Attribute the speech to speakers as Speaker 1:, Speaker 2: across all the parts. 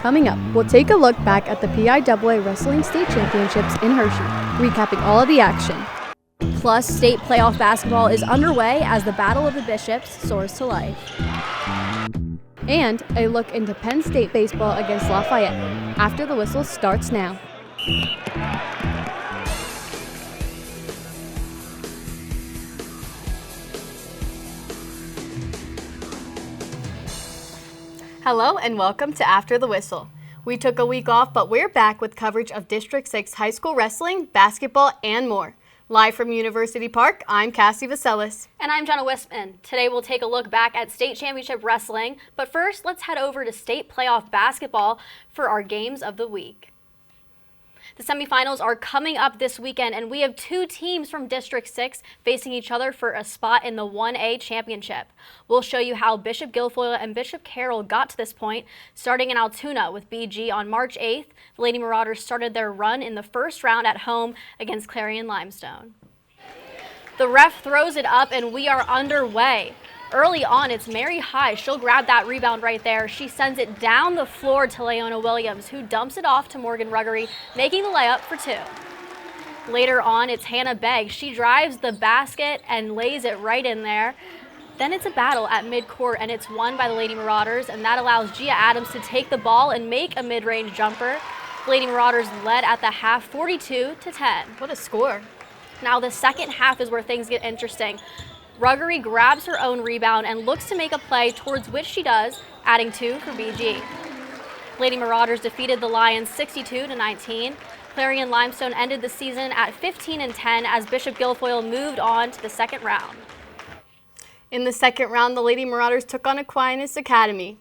Speaker 1: Coming up, we'll take a look back at the PIAA Wrestling State Championships in Hershey, recapping all of the action. Plus, state playoff basketball is underway as the Battle of the Bishops soars to life. And a look into Penn State Baseball against Lafayette, after the whistle starts now. Hello and welcome to After the Whistle. We took a week off, but we're back with coverage of District 6 high school wrestling, basketball, and more. Live from University Park, I'm Cassie Vaselis.
Speaker 2: And I'm Jenna Wispman. Today we'll take a look back at state championship wrestling, but first let's head over to state playoff basketball for our games of the week. The semifinals are coming up this weekend, and we have two teams from District 6 facing each other for a spot in the 1A championship. We'll show you how Bishop Guilfoyle and Bishop Carroll got to this point, starting in Altoona with BG on March 8th. The Lady Marauders started their run in the first round at home against Clarion Limestone. The ref throws it up, and we are underway. Early on, it's Mary High. She'll grab that rebound right there. She sends it down the floor to Leona Williams, who dumps it off to Morgan Ruggery, making the layup for two. Later on, it's Hannah Begg. She drives the basket and lays it right in there. Then it's a battle at midcourt, and it's won by the Lady Marauders, and that allows Gia Adams to take the ball and make a mid-range jumper. The Lady Marauders led at the half 42-10.
Speaker 1: What a score.
Speaker 2: Now the second half is where things get interesting. Ruggery grabs her own rebound and looks to make a play, towards which she does, adding two for BG. Lady Marauders defeated the Lions 62-19. Clarion Limestone ended the season at 15-10 as Bishop Guilfoyle moved on to the second round.
Speaker 1: In the second round, the Lady Marauders took on Aquinas Academy.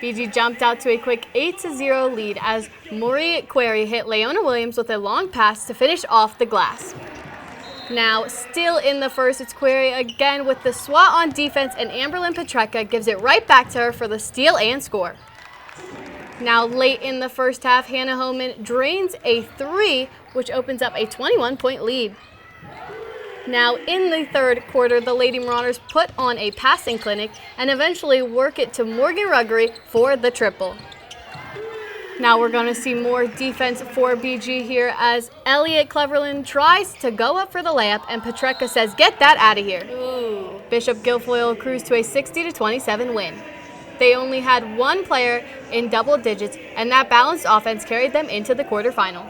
Speaker 1: BG jumped out to a quick 8-0 lead as Maury Query hit Leona Williams with a long pass to finish off the glass. Now, still in the first, it's Query again with the swat on defense, and Amberlyn Petreka gives it right back to her for the steal and score. Now, late in the first half, Hannah Homan drains a three, which opens up a 21-point lead. Now, in the third quarter, the Lady Marauders put on a passing clinic and eventually work it to Morgan Ruggery for the triple. Now we're going to see more defense for BG here as Elliot Cleverland tries to go up for the layup, and Petreka says, "Get that out of here."
Speaker 2: Ooh.
Speaker 1: Bishop Guilfoyle cruised to a 60-27 win. They only had one player in double digits, and that balanced offense carried them into the quarterfinal.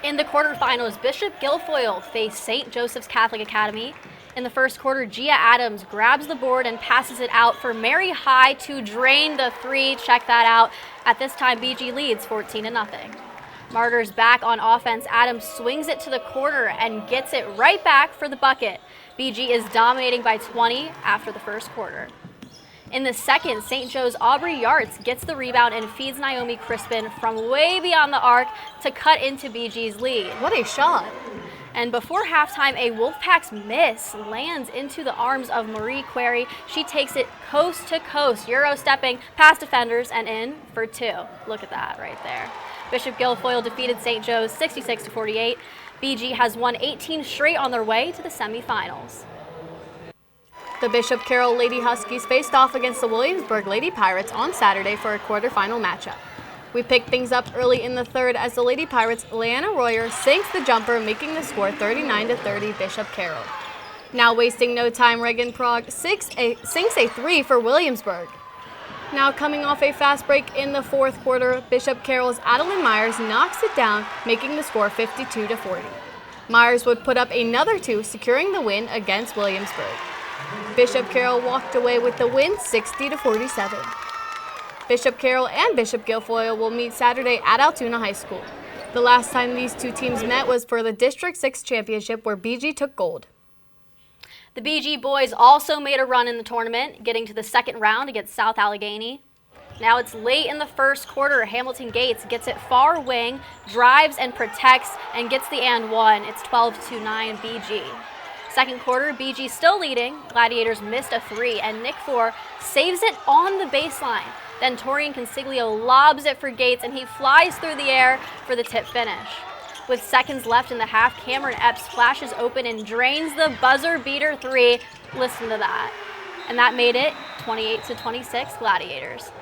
Speaker 2: In the quarterfinals, Bishop Guilfoyle faced St. Joseph's Catholic Academy. In the first quarter, Gia Adams grabs the board and passes it out for Mary High to drain the three. Check that out. At this time, BG leads 14-0. Martyrs back on offense. Adams swings it to the corner and gets it right back for the bucket. BG is dominating by 20 after the first quarter. In the second, St. Joe's Aubrey Yarts gets the rebound and feeds Naomi Crispin from way beyond the arc to cut into BG's lead.
Speaker 1: What a shot.
Speaker 2: And before halftime, a Wolfpack's miss lands into the arms of Marie Query. She takes it coast to coast, Euro-stepping past defenders and in for two. Look at that right there. Bishop Guilfoyle defeated St. Joe's 66-48. BG has won 18 straight on their way to the semifinals.
Speaker 1: The Bishop Carroll Lady Huskies faced off against the Williamsburg Lady Pirates on Saturday for a quarterfinal matchup. We picked things up early in the third as the Lady Pirates' Leanna Royer sinks the jumper, making the score 39-30 Bishop Carroll. Now wasting no time, Reagan Prague sinks a three for Williamsburg. Now coming off a fast break in the fourth quarter, Bishop Carroll's Adeline Myers knocks it down, making the score 52-40. Myers would put up another two, securing the win against Williamsburg. Bishop Carroll walked away with the win 60-47. Bishop Carroll and Bishop Guilfoyle will meet Saturday at Altoona High School. The last time these two teams met was for the District 6 Championship, where BG took gold.
Speaker 2: The BG boys also made a run in the tournament, getting to the second round against South Allegheny. Now it's late in the first quarter. Hamilton Gates gets it far wing, drives and protects, and gets the and one. It's 12-9 BG. Second quarter, BG still leading. Gladiators missed a three, and Nick Thor saves it on the baseline. Then Torian Consiglio lobs it for Gates, and he flies through the air for the tip finish. With seconds left in the half, Cameron Epps flashes open and drains the buzzer beater three. Listen to that. And that made it 28-26 Gladiators.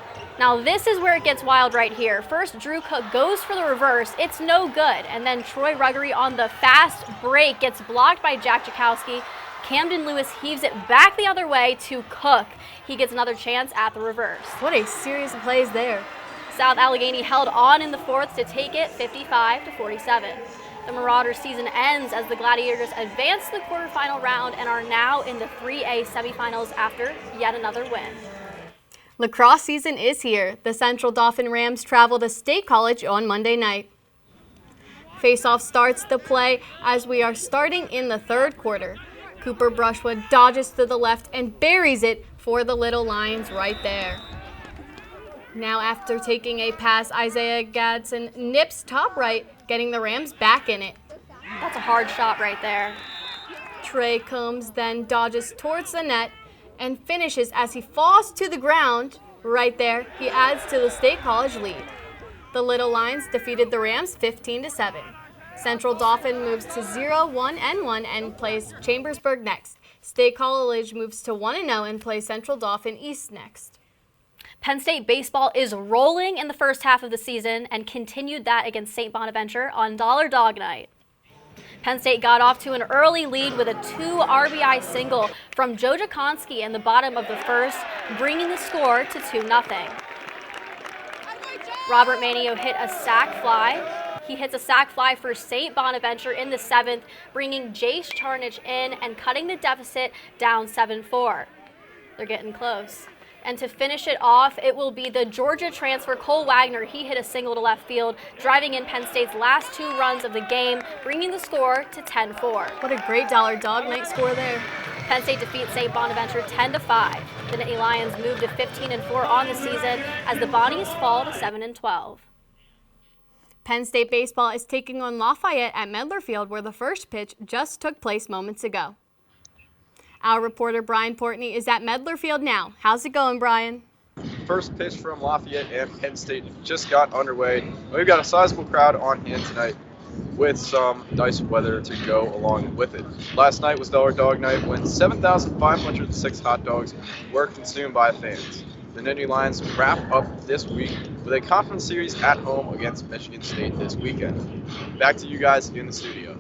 Speaker 2: Now this is where it gets wild right here. First, Drew Cook goes for the reverse. It's no good. And then Troy Ruggery on the fast break gets blocked by Jack Jakowski. Camden Lewis heaves it back the other way to Cook. He gets another chance at the reverse.
Speaker 1: What a series of plays there.
Speaker 2: South Allegheny held on in the fourth to take it 55-47. The Marauders season ends as the Gladiators advance to the quarterfinal round and are now in the 3A semifinals after yet another win.
Speaker 1: Lacrosse season is here. The Central Dauphin Rams travel to State College on Monday night. Faceoff starts the play as we are starting in the third quarter. Cooper Brushwood dodges to the left and buries it for the Little Lions right there. Now after taking a pass, Isaiah Gadsden nips top right, getting the Rams back in it.
Speaker 2: That's a hard shot right there.
Speaker 1: Trey Combs then dodges towards the net and finishes as he falls to the ground. Right there, he adds to the State College lead. The Little Lions defeated the Rams 15-7. Central Dauphin moves to 0-1-1 and plays Chambersburg next. State College moves to 1-0 and plays Central Dauphin East next.
Speaker 2: Penn State Baseball is rolling in the first half of the season and continued that against St. Bonaventure on Dollar Dog Night. Penn State got off to an early lead with a 2 RBI single from Joe Jakonski in the bottom of the first, bringing the score to 2-0. Robert Manio hit a sac fly. He hits a sac fly for St. Bonaventure in the 7th, bringing Jace Charnich in and cutting the deficit down 7-4. They're getting close. And to finish it off, it will be the Georgia transfer Cole Wagner. He hit a single to left field, driving in Penn State's last 2 runs of the game, bringing the score to 10-4.
Speaker 1: What a great Dollar Dog Night score there.
Speaker 2: Penn State defeats St. Bonaventure 10-5. The Nittany Lions move to 15-4 on the season as the Bonnies fall to 7-12.
Speaker 1: Penn State Baseball is taking on Lafayette at Medler Field, where the first pitch just took place moments ago. Our reporter Brian Portney is at Medler Field now. How's it going, Brian?
Speaker 3: First pitch from Lafayette and Penn State just got underway. We've got a sizable crowd on hand tonight with some nice weather to go along with it. Last night was Dollar Dog Night when 7,506 hot dogs were consumed by fans. The Nittany Lions wrap up this week with a conference series at home against Michigan State this weekend. Back to you guys in the studio.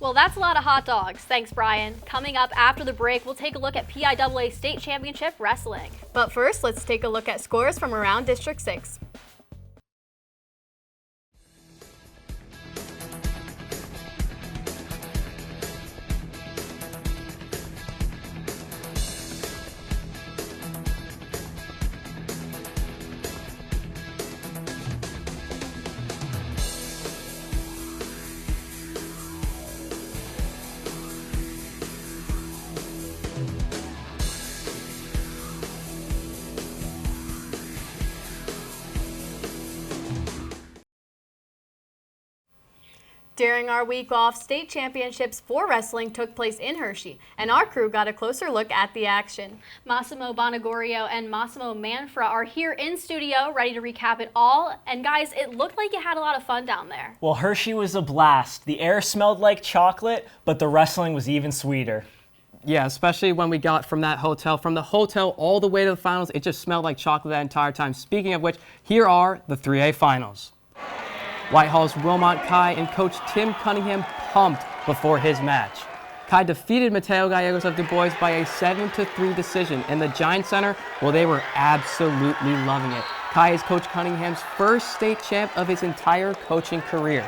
Speaker 2: Well, that's a lot of hot dogs. Thanks, Brian. Coming up after the break, we'll take a look at PIAA State Championship Wrestling.
Speaker 1: But first, let's take a look at scores from around District 6. During our week off, state championships for wrestling took place in Hershey, and our crew got a closer look at the action.
Speaker 2: Massimo Bonagorio and Massimo Manfra are here in studio ready to recap it all. And guys, it looked like you had a lot of fun down there.
Speaker 4: Well, Hershey was a blast. The air smelled like chocolate, but the wrestling was even sweeter.
Speaker 5: Yeah, especially when we got from the hotel all the way to the finals, it just smelled like chocolate that entire time. Speaking of which, here are the 3A finals. Whitehall's Wilmot Kai and coach Tim Cunningham pumped before his match. Kai defeated Mateo Gallegos of Du Bois by a 7-3 decision, and the Giant Center, well, they were absolutely loving it. Kai is Coach Cunningham's first state champ of his entire coaching career.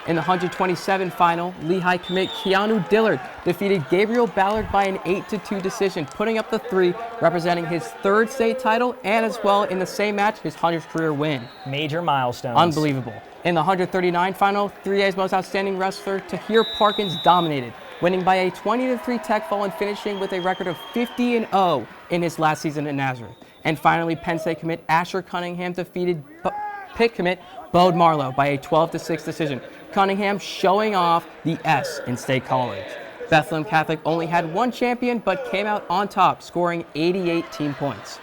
Speaker 5: In the 127 final, Lehigh commit Keanu Dillard defeated Gabriel Ballard by an 8-2 decision, putting up the 3, representing his 3rd state title and as well in the same match, his 100th career win.
Speaker 4: Major milestones.
Speaker 5: Unbelievable. In the 139 final, 3A's most outstanding wrestler, Tahir Parkins, dominated, winning by a 20-3 tech fall and finishing with a record of 50-0 in his last season at Nazareth. And finally, Penn State commit Asher Cunningham defeated Pitt commit Bode Marlowe by a 12-6 decision. Cunningham showing off the S in State College. Bethlehem Catholic only had 1 champion but came out on top, scoring 88 team points.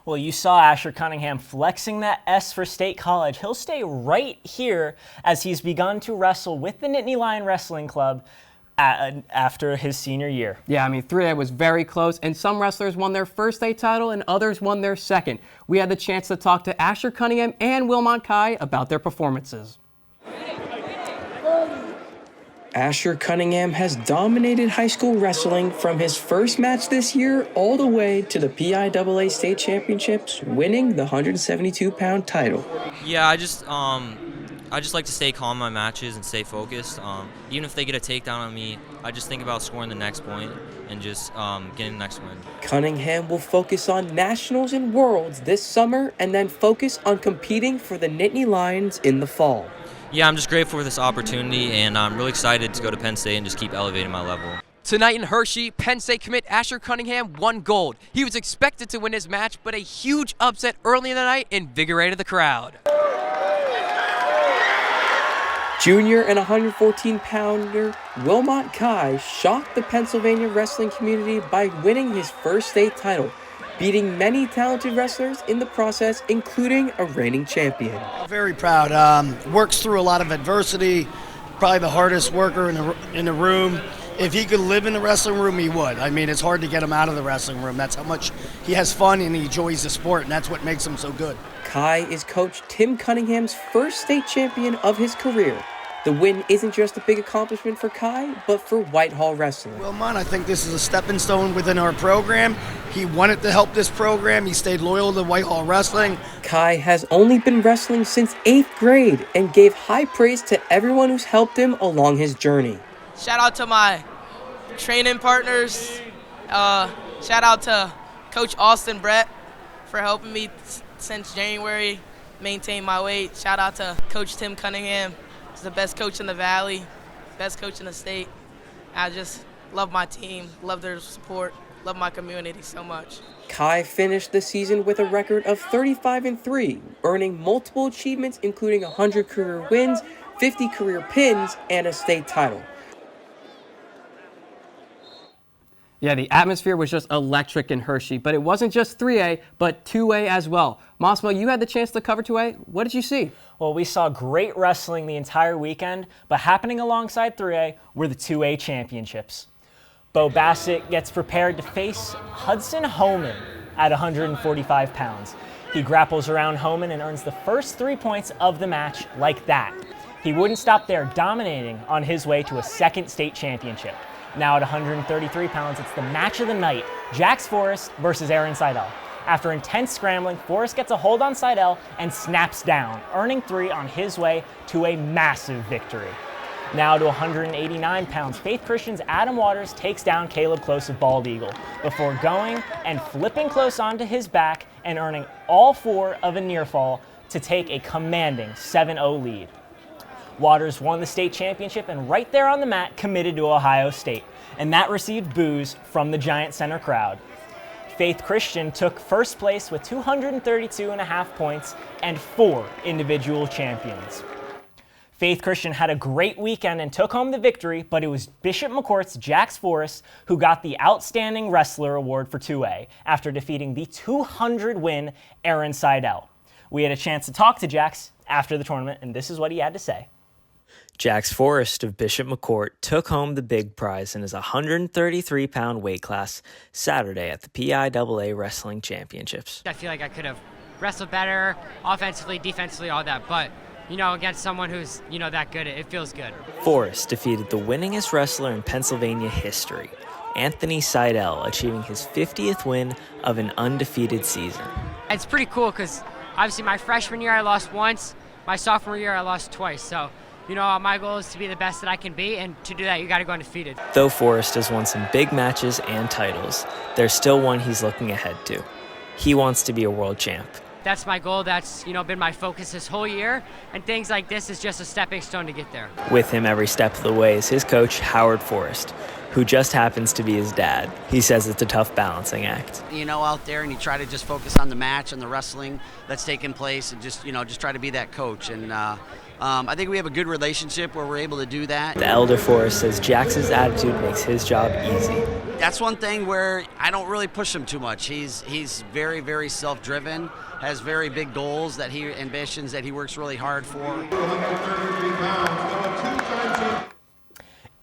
Speaker 4: Well, you saw Asher Cunningham flexing that S for State College. He'll stay right here as he's begun to wrestle with the Nittany Lion Wrestling Club after his senior year.
Speaker 5: Yeah, I mean, 3A was very close, and some wrestlers won their first state title and others won their second. We had the chance to talk to Asher Cunningham and Wilmot Kai about their performances.
Speaker 6: Asher Cunningham has dominated high school wrestling from his first match this year all the way to the PIAA state championships, winning the 172-pound title.
Speaker 7: Yeah, I just like to stay calm in my matches and stay focused. Even if they get a takedown on me, I just think about scoring the next point and just getting the next win.
Speaker 6: Cunningham will focus on nationals and worlds this summer and then focus on competing for the Nittany Lions in the fall.
Speaker 7: Yeah, I'm just grateful for this opportunity, and I'm really excited to go to Penn State and just keep elevating my level.
Speaker 8: Tonight in Hershey, Penn State commit Asher Cunningham won gold. He was expected to win his match, but a huge upset early in the night invigorated the crowd.
Speaker 6: Junior and 114-pounder Wilmot Kai shocked the Pennsylvania wrestling community by winning his first state title, beating many talented wrestlers in the process, including a reigning champion.
Speaker 9: Very proud. Works through a lot of adversity, probably the hardest worker in the room. If he could live in the wrestling room, he would. I mean, it's hard to get him out of the wrestling room. That's how much he has fun and he enjoys the sport, and that's what makes him so good.
Speaker 6: Kai is Coach Tim Cunningham's first state champion of his career. The win isn't just a big accomplishment for Kai, but for Whitehall Wrestling.
Speaker 9: Wilmot, I think this is a stepping stone within our program. He wanted to help this program. He stayed loyal to Whitehall Wrestling.
Speaker 6: Kai has only been wrestling since 8th grade and gave high praise to everyone who's helped him along his journey.
Speaker 10: Shout out to my training partners. Shout out to Coach Austin Brett for helping me since January maintain my weight. Shout out to Coach Tim Cunningham. He's the best coach in the Valley, best coach in the state. I just love my team, love their support, love my community so much.
Speaker 6: Kai finished the season with a record of 35-3, earning multiple achievements including 100 career wins, 50 career pins, and a state title.
Speaker 5: Yeah, the atmosphere was just electric in Hershey, but it wasn't just 3A, but 2A as well. Massimo, you had the chance to cover 2A. What did you see?
Speaker 4: Well, we saw great wrestling the entire weekend, but happening alongside 3A were the 2A championships. Bo Bassett gets prepared to face Hudson Homan at 145 pounds. He grapples around Homan and earns the first 3 points of the match like that. He wouldn't stop there, dominating on his way to a second state championship. Now at 133 pounds, it's the match of the night, Jax Forrest versus Aaron Seidel. After intense scrambling, Forrest gets a hold on Seidel and snaps down, earning 3 on his way to a massive victory. Now to 189 pounds, Faith Christian's Adam Waters takes down Caleb Close of Bald Eagle before going and flipping Close onto his back and earning all 4 of a near fall to take a commanding 7-0 lead. Waters won the state championship and right there on the mat committed to Ohio State, and that received boos from the Giant Center crowd. Faith Christian took first place with 232.5 points and 4 individual champions. Faith Christian had a great weekend and took home the victory, but it was Bishop McCourt's Jax Forrest who got the Outstanding Wrestler Award for 2A after defeating the 200-win Aaron Seidel. We had a chance to talk to Jax after the tournament, and this is what he had to say.
Speaker 11: Jax Forrest of Bishop McCourt took home the big prize in his 133-pound weight class Saturday at the PIAA Wrestling Championships.
Speaker 12: I feel like I could have wrestled better, offensively, defensively, all that, but, against someone who's, that good, it feels good.
Speaker 11: Forrest defeated the winningest wrestler in Pennsylvania history, Anthony Seidel, achieving his 50th win of an undefeated season.
Speaker 12: It's pretty cool because, obviously, my freshman year I lost once, my sophomore year I lost twice, so my goal is to be the best that I can be, and to do that, you got to go undefeated.
Speaker 11: Though Forrest has won some big matches and titles, there's still one he's looking ahead to. He wants to be a world champ.
Speaker 12: That's my goal. That's, been my focus this whole year, and things like this is just a stepping stone to get there.
Speaker 11: With him every step of the way is his coach, Howard Forrest, who just happens to be his dad. He says it's a tough balancing act.
Speaker 13: Out there and you try to just focus on the match and the wrestling that's taking place and just try to be that coach. And I think we have a good relationship where we're able to do that.
Speaker 11: The elder Forrest says Jax's attitude makes his job easy.
Speaker 13: That's one thing where I don't really push him too much. He's very, very self-driven, has very big goals ambitions that he works really hard for.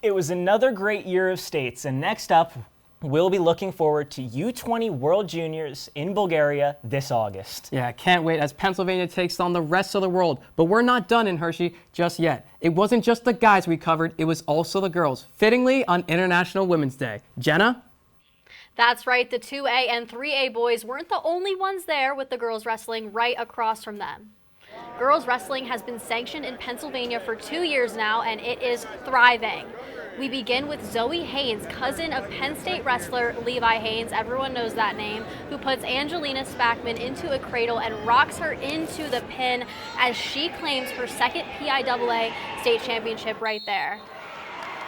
Speaker 4: It was another great year of states, and next up, we'll be looking forward to U20 World Juniors in Bulgaria this August.
Speaker 5: Yeah, can't wait as Pennsylvania takes on the rest of the world. But we're not done in Hershey just yet. It wasn't just the guys we covered, it was also the girls, fittingly on International Women's Day. Jenna?
Speaker 2: That's right, the 2A and 3A boys weren't the only ones there with the girls wrestling right across from them. Girls wrestling has been sanctioned in Pennsylvania for 2 years now, and it is thriving. We begin with Zoe Haynes, cousin of Penn State wrestler Levi Haynes, everyone knows that name, who puts Angelina Spackman into a cradle and rocks her into the pin as she claims her second PIAA state championship right there.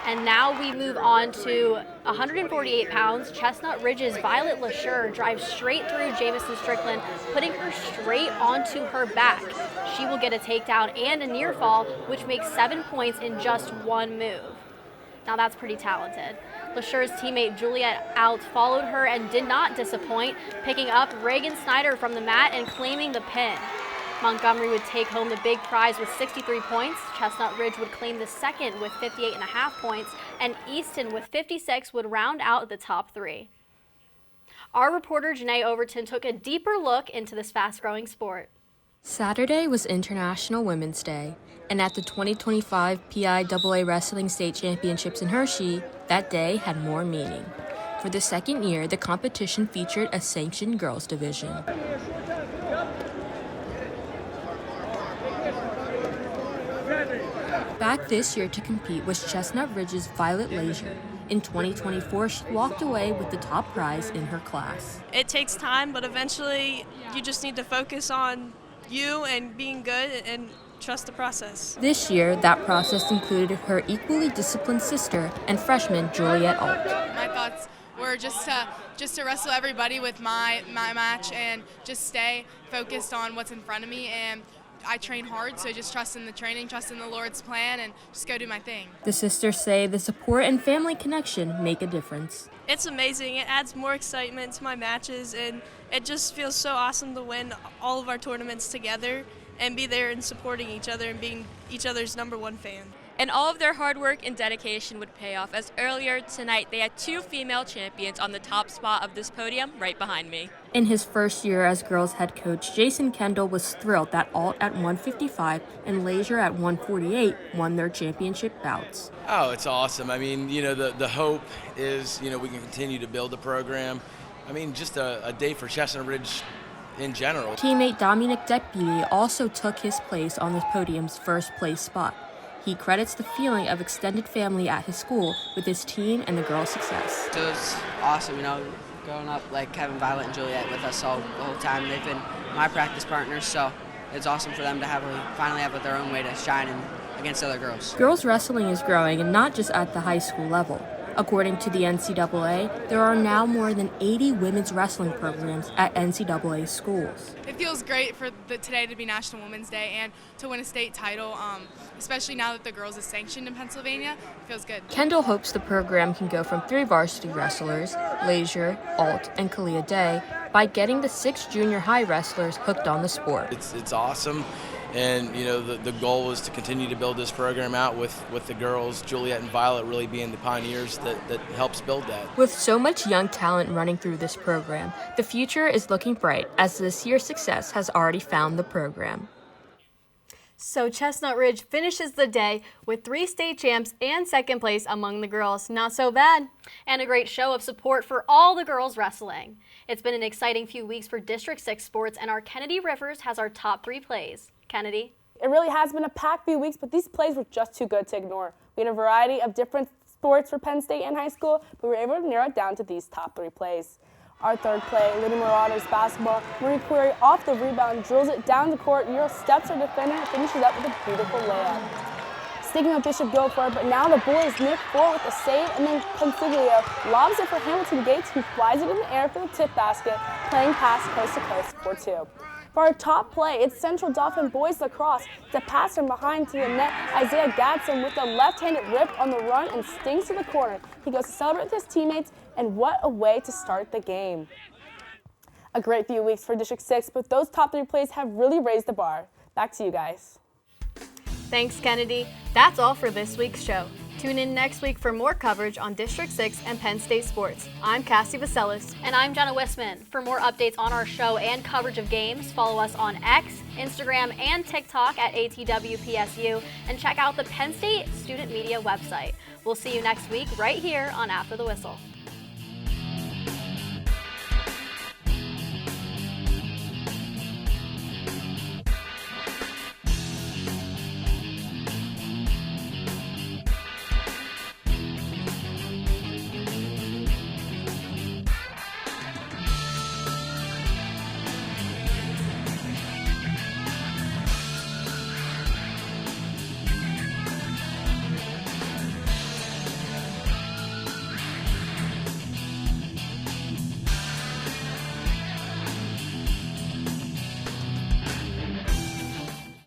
Speaker 2: And now we move on to 148 pounds. Chestnut Ridge's Violet LaSure drives straight through Jamison Strickland, putting her straight onto her back. She will get a takedown and a near fall, which makes 7 points in just one move. Now that's pretty talented. LaSure's teammate Juliet Out followed her and did not disappoint, picking up Reagan Snyder from the mat and claiming the pin. Montgomery would take home the big prize with 63 points. Chestnut Ridge would claim the second with 58.5 points, and Easton with 56 would round out the top three. Our reporter Janae Overton took a deeper look into this fast-growing sport.
Speaker 14: Saturday was International Women's Day, and at the 2025 PIAA Wrestling State Championships in Hershey, that day had more meaning. For the second year, the competition featured a sanctioned girls division. Back this year to compete was Chestnut Ridge's Violet Leisure. In 2024, she walked away with the top prize in her class.
Speaker 15: It takes time, but eventually you just need to focus on you and being good and trust the process.
Speaker 14: This year, that process included her equally disciplined sister and freshman Juliet Alt.
Speaker 16: My thoughts were just to wrestle everybody with my match and just stay focused on what's in front of me, and I train hard, so just trust in the training, trust in the Lord's plan, and just go do my thing.
Speaker 14: The sisters say the support and family connection make a difference.
Speaker 15: It's amazing. It adds more excitement to my matches, and it just feels so awesome to win all of our tournaments together and be there and supporting each other and being each other's #1 fan.
Speaker 17: And all of their hard work and dedication would pay off, as earlier tonight they had 2 female champions on the top spot of this podium right behind me.
Speaker 14: In his first year as girls head coach, Jason Kendall was thrilled that Alt at 155 and Leisure at 148 won their championship bouts.
Speaker 18: Oh, it's awesome. I mean, the hope is, we can continue to build the program. I mean, just a day for Chestnut Ridge in general.
Speaker 14: Teammate Dominic Deputy also took his place on the podium's first place spot. He credits the feeling of extended family at his school with his team and the girls' success.
Speaker 19: It was awesome, growing up like having Violet and Juliet with us all the whole time. They've been my practice partners, so it's awesome for them to finally have their own way to shine against other girls.
Speaker 14: Girls wrestling is growing, and not just at the high school level. According to the NCAA, there are now more than 80 women's wrestling programs at NCAA schools.
Speaker 16: It feels great for today to be National Women's Day and to win a state title, especially now that the girls is sanctioned in Pennsylvania. It feels good.
Speaker 14: Kendall hopes the program can go from 3 varsity wrestlers, Leisure, Alt, and Kalia Day, by getting the 6 junior high wrestlers hooked on the sport.
Speaker 18: It's awesome. And, the goal is to continue to build this program out with the girls, Juliet and Violet really being the pioneers that helps build that.
Speaker 14: With so much young talent running through this program, the future is looking bright as this year's success has already found the program.
Speaker 1: So Chestnut Ridge finishes the day with 3 state champs and second place among the girls. Not so bad.
Speaker 2: And a great show of support for all the girls wrestling. It's been an exciting few weeks for District 6 sports, and our Kennedy Rivers has our top 3 plays. Kennedy?
Speaker 20: It really has been a packed few weeks, but these plays were just too good to ignore. We had a variety of different sports for Penn State and high school, but we were able to narrow it down to these top 3 plays. Our third play, Lady Marauders basketball. Marie Query off the rebound, drills it down the court, Euro steps her defender, and finishes up with a beautiful layup. Sticking with Bishop go for it, but now the boys nick forward with a save, and then Consiglio lobs it for Hamilton Gates, who flies it in the air for the tip basket, playing pass coast to coast for 2. For our top play, it's Central Dauphin boys lacrosse. To pass from behind to the net, Isaiah Gadsden with a left-handed rip on the run and stings to the corner. He goes to celebrate with his teammates, and what a way to start the game. A great few weeks for District 6, but those top 3 plays have really raised the bar. Back to you guys.
Speaker 1: Thanks, Kennedy. That's all for this week's show. Tune in next week for more coverage on District 6 and Penn State sports. I'm Cassie Vaselis.
Speaker 2: And I'm Jenna Wisman. For more updates on our show and coverage of games, follow us on X, Instagram, and TikTok at ATWPSU, and check out the Penn State Student Media website. We'll see you next week right here on After the Whistle.